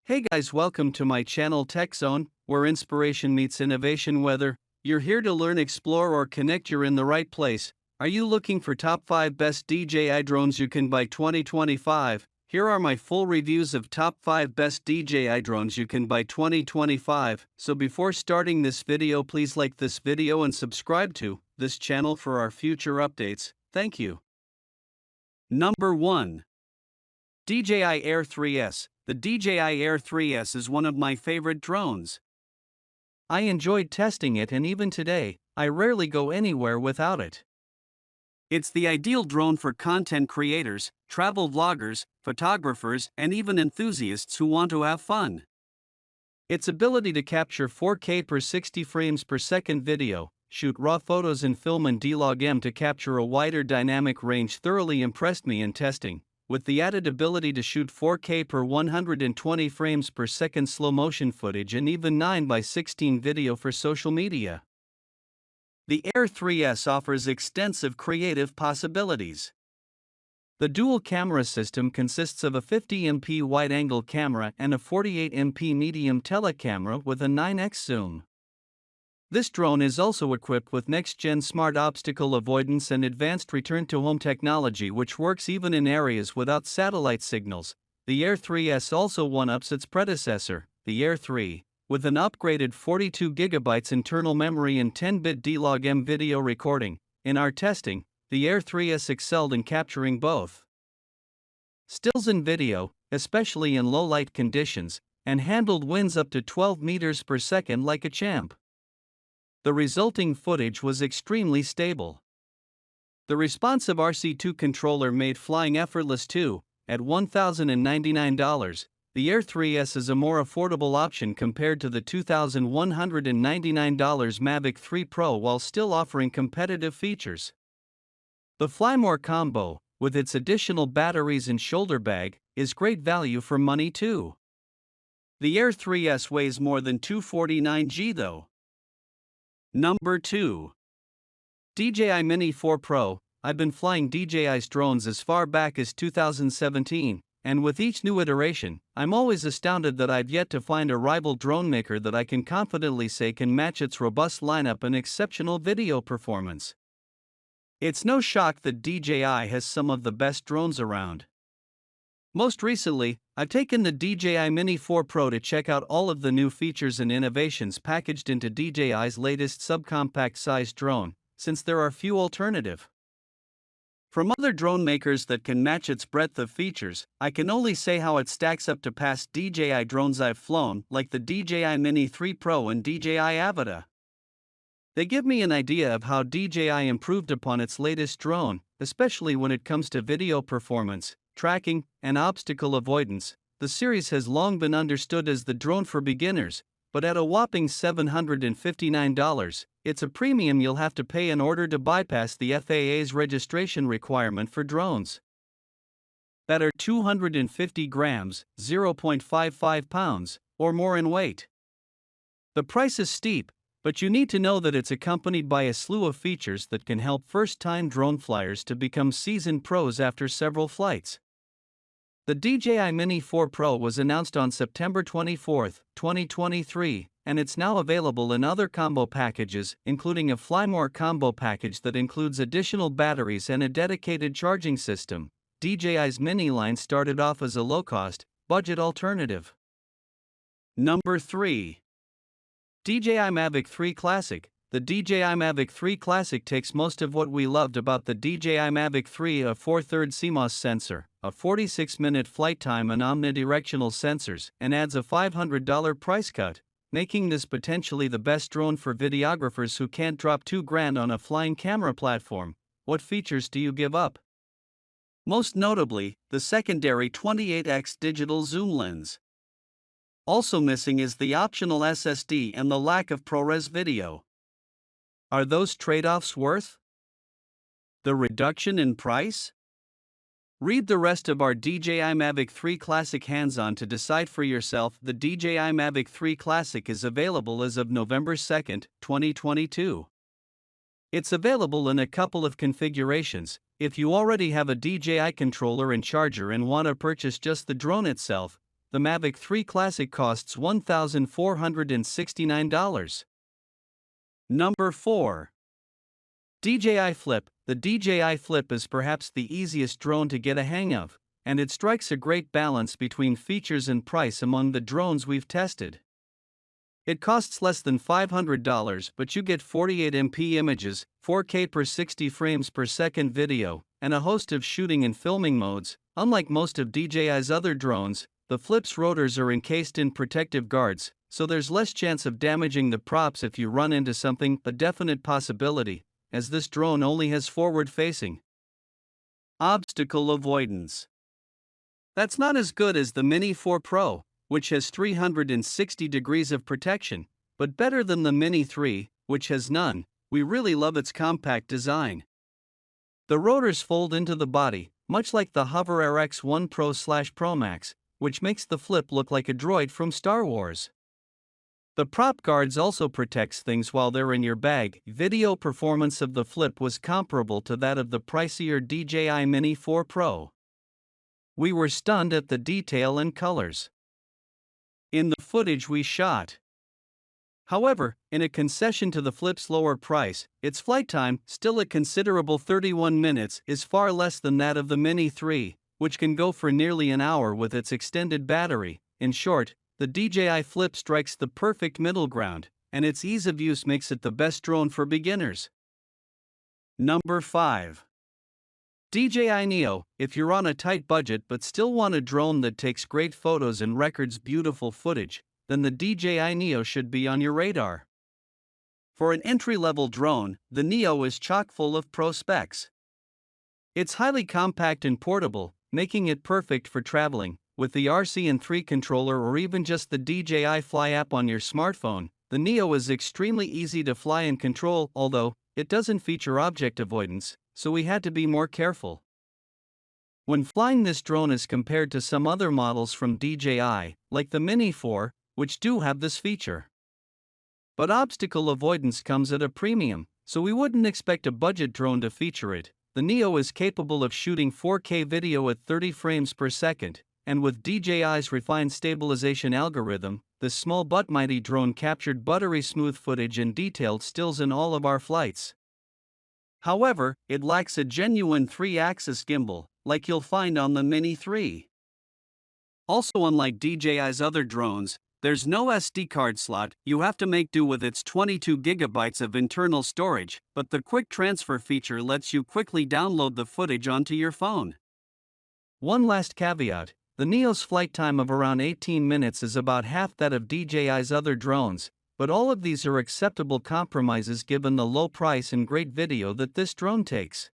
Hey guys, welcome to my channel Tech Zone, where inspiration meets innovation. Whether you're here to learn, explore, or connect, you're in the right place. Are you looking for top 5 best DJI drones you can buy 2025? Here are my full reviews of top 5 best DJI drones you can buy 2025. So before starting this video, please like this video and subscribe to this channel for our future updates. Thank you. Number 1. DJI Air3S. The DJI Air3S is one of my favorite drones. I enjoyed testing it, and even today, I rarely go anywhere without it. It's the ideal drone for content creators, travel vloggers, photographers, and even enthusiasts who want to have fun. Its ability to capture 4K per 60 frames per second video, shoot raw photos and film in D-Log-M to capture a wider dynamic range thoroughly impressed me in testing, with the added ability to shoot 4K per 120 frames per second slow motion footage and even 9:16 video for social media. The Air3S offers extensive creative possibilities. The dual camera system consists of a 50MP wide-angle camera and a 48MP medium telecamera with a 9x zoom. This drone is also equipped with next-gen smart obstacle avoidance and advanced return-to-home technology, which works even in areas without satellite signals. The Air3S also one-ups its predecessor, the Air 3, with an upgraded 42GB internal memory and 10-bit D-Log-M video recording. In our testing, the Air3S excelled in capturing both stills and video, especially in low-light conditions, and handled winds up to 12 meters per second like a champ. The resulting footage was extremely stable. The responsive RC2 controller made flying effortless too. At $1,099, the Air3S is a more affordable option compared to the $2,199 Mavic 3 Pro while still offering competitive features. The Fly More combo, with its additional batteries and shoulder bag, is great value for money too. The Air3S weighs more than 249 g though. Number 2. DJI Mini4 Pro. I've been flying DJI's drones as far back as 2017, and with each new iteration, I'm always astounded that I've yet to find a rival drone maker that I can confidently say can match its robust lineup and exceptional video performance. It's no shock that DJI has some of the best drones around. Most recently, I've taken the DJI Mini4 Pro to check out all of the new features and innovations packaged into DJI's latest subcompact-sized drone, since there are few alternatives. From other drone makers that can match its breadth of features, I can only say how it stacks up to past DJI drones I've flown, like the DJI Mini4 Pro and DJI Avata. They give me an idea of how DJI improved upon its latest drone, especially when it comes to video performance, tracking, and obstacle avoidance. The series has long been understood as the drone for beginners, but at a whopping $759, it's a premium you'll have to pay in order to bypass the FAA's registration requirement for drones that are 250 grams, 0.55 pounds, or more in weight. The price is steep, but you need to know that it's accompanied by a slew of features that can help first-time drone flyers to become seasoned pros after several flights. The DJI Mini4 Pro was announced on September 24, 2023, and it's now available in other combo packages, including a Fly More combo package that includes additional batteries and a dedicated charging system. DJI's Mini line started off as a low-cost, budget alternative. Number 3. DJI Mavic 3 Classic. The DJI Mavic 3 Classic takes most of what we loved about the DJI Mavic 3, a 4/3 CMOS sensor, a 46-minute flight time and omnidirectional sensors, and adds a $500 price cut, making this potentially the best drone for videographers who can't drop $2,000 on a flying camera platform. What features do you give up? Most notably, the secondary 28x digital zoom lens. Also missing is the optional SSD and the lack of ProRes video. Are those trade-offs worth the reduction in price? Read the rest of our DJI Mavic 3 Classic hands-on to decide for yourself. The DJI Mavic 3 Classic is available as of November 2, 2022. It's available in a couple of configurations. If you already have a DJI controller and charger and want to purchase just the drone itself, the Mavic 3 Classic costs $1,469. Number 4. DJI Flip. The DJI Flip is perhaps the easiest drone to get a hang of, and it strikes a great balance between features and price among the drones we've tested. It costs less than $500, but you get 48MP images, 4K per 60 frames per second video, and a host of shooting and filming modes. Unlike most of DJI's other drones, the Flip's rotors are encased in protective guards, so there's less chance of damaging the props if you run into something, a definite possibility, as this drone only has forward-facing obstacle avoidance. That's not as good as the Mini4 Pro, which has 360 degrees of protection, but better than the Mini 3, which has none. We really love its compact design. The rotors fold into the body, much like the Hover Air X1 Pro/Pro Max, which makes the Flip look like a droid from Star Wars. The prop guards also protects things while they're in your bag. Video performance of the Flip was comparable to that of the pricier DJI Mini4 Pro. We were stunned at the detail and colors in the footage we shot. However, in a concession to the Flip's lower price, its flight time, still a considerable 31 minutes, is far less than that of the Mini 3, which can go for nearly an hour with its extended battery. In short, the DJI Flip strikes the perfect middle ground, and its ease of use makes it the best drone for beginners. Number 5. DJI Neo. If you're on a tight budget but still want a drone that takes great photos and records beautiful footage, then the DJI Neo should be on your radar. For an entry-level drone, the Neo is chock full of pro specs. It's highly compact and portable, making it perfect for traveling. With the RC&3 controller or even just the DJI Fly app on your smartphone, the Neo is extremely easy to fly and control, although it doesn't feature object avoidance, so we had to be more careful when flying this drone as compared to some other models from DJI, like the Mini 4, which do have this feature. But obstacle avoidance comes at a premium, so we wouldn't expect a budget drone to feature it. The Neo is capable of shooting 4K video at 30 frames per second, and with DJI's refined stabilization algorithm, this small but mighty drone captured buttery smooth footage and detailed stills in all of our flights. However, it lacks a genuine 3-axis gimbal, like you'll find on the Mini 3. Also, unlike DJI's other drones, there's no SD card slot. You have to make do with its 22 gigabytes of internal storage, but the quick transfer feature lets you quickly download the footage onto your phone. One last caveat, the Neo's flight time of around 18 minutes is about half that of DJI's other drones, but all of these are acceptable compromises given the low price and great video that this drone takes.